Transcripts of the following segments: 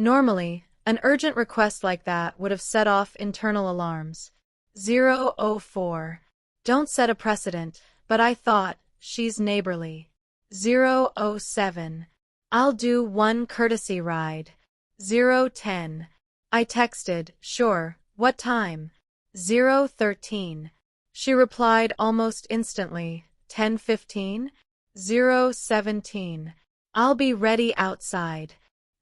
Normally, an urgent request like that would have set off internal alarms. 004. Don't set a precedent, but I thought, she's neighborly. 007. I'll do one courtesy ride. 010. I texted, sure, what time? 013. She replied almost instantly, 10:15? 017. I'll be ready outside.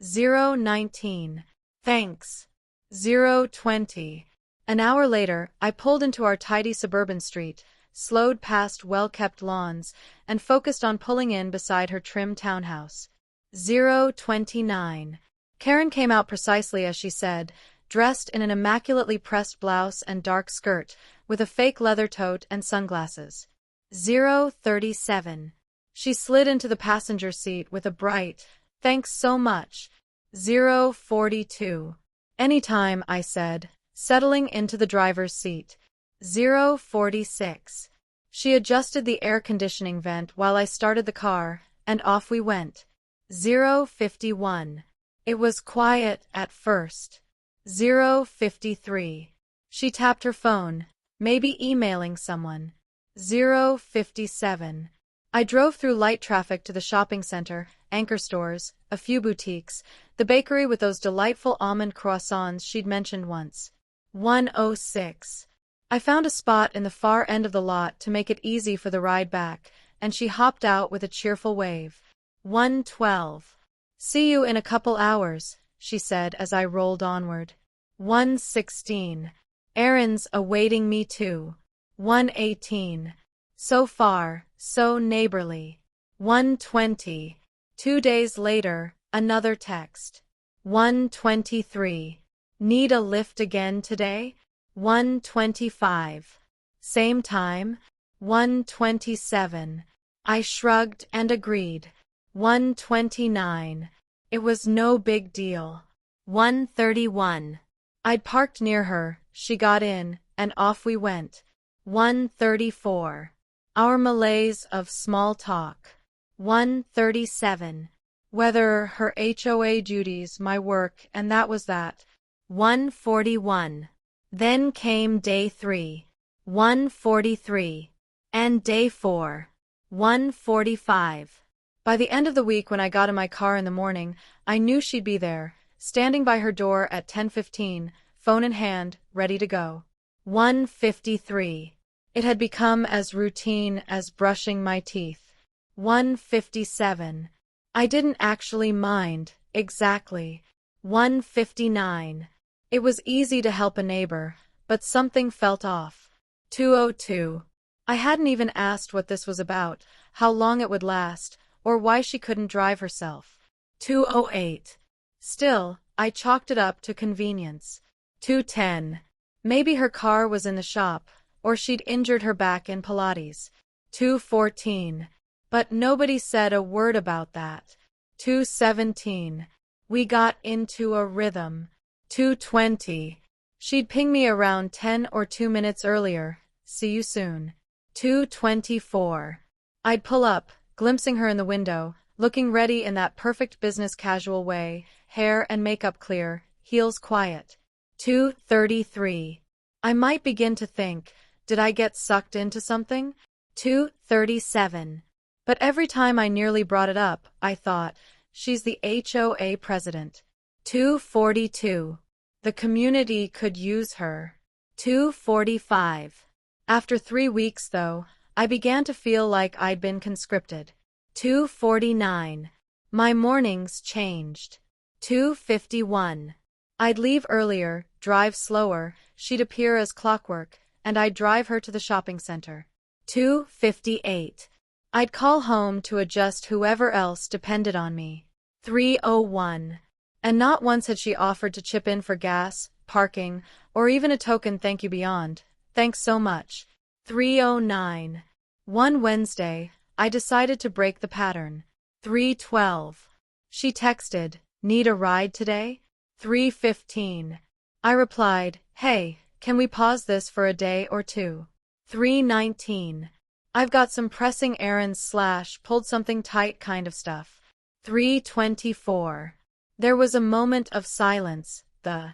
019. Thanks. 020. An hour later, I pulled into our tidy suburban street, slowed past well-kept lawns, and focused on pulling in beside her trim townhouse. 029. Karen came out precisely as she said, dressed in an immaculately pressed blouse and dark skirt, with a fake leather tote and sunglasses. 037. She slid into the passenger seat with a bright, thanks so much. 042. Anytime, I said, settling into the driver's seat. 046. She adjusted the air conditioning vent while I started the car, and off we went. 051. It was quiet at first. 053. She tapped her phone, maybe emailing someone. 057. I drove through light traffic to the shopping center, anchor stores, a few boutiques, the bakery with those delightful almond croissants she'd mentioned once. 106. I found a spot in the far end of the lot to make it easy for the ride back, and she hopped out with a cheerful wave. 112. See you in a couple hours, she said as I rolled onward. 116. Errands awaiting me too. 118. So far, so neighborly. 120. 2 days later, another text. 123. Need a lift again today? 125. Same time? 127. I shrugged and agreed. 129. It was no big deal. 131. I'd parked near her, she got in, and off we went. 134. Our malaise of small talk. 137. Whether her HOA duties, my work, and that was that. 141. Then came day 3. 143. And day 4. 145. By the end of the week when I got in my car in the morning, I knew she'd be there, standing by her door at 10:15, phone in hand, ready to go. 153. It had become as routine as brushing my teeth. 157. I didn't actually mind, exactly. 159. It was easy to help a neighbor, but something felt off. 202. I hadn't even asked what this was about, how long it would last, or why she couldn't drive herself. 208. Still, I chalked it up to convenience. 210. Maybe her car was in the shop, or she'd injured her back in Pilates. 214. But nobody said a word about that. 217. We got into a rhythm. 220. She'd ping me around 10 or 2 minutes earlier. See you soon. 224. I'd pull up, glimpsing her in the window, looking ready in that perfect business casual way, hair and makeup clear, heels quiet. 233. I might begin to think, did I get sucked into something? 237. But every time I nearly brought it up, I thought, she's the HOA president. 242. The community could use her. 245. After 3 weeks, though, I began to feel like I'd been conscripted. 249. My mornings changed. 251. I'd leave earlier, drive slower, she'd appear as clockwork, and I'd drive her to the shopping center. 258. I'd call home to adjust whoever else depended on me. 301. And not once had she offered to chip in for gas, parking, or even a token thank you beyond. Thanks so much. 309. One Wednesday, I decided to break the pattern. 312. She texted, need a ride today? 315. I replied, hey, can we pause this for a day or two? 319. I've got some pressing errands / pulled something tight kind of stuff. 324. There was a moment of silence. The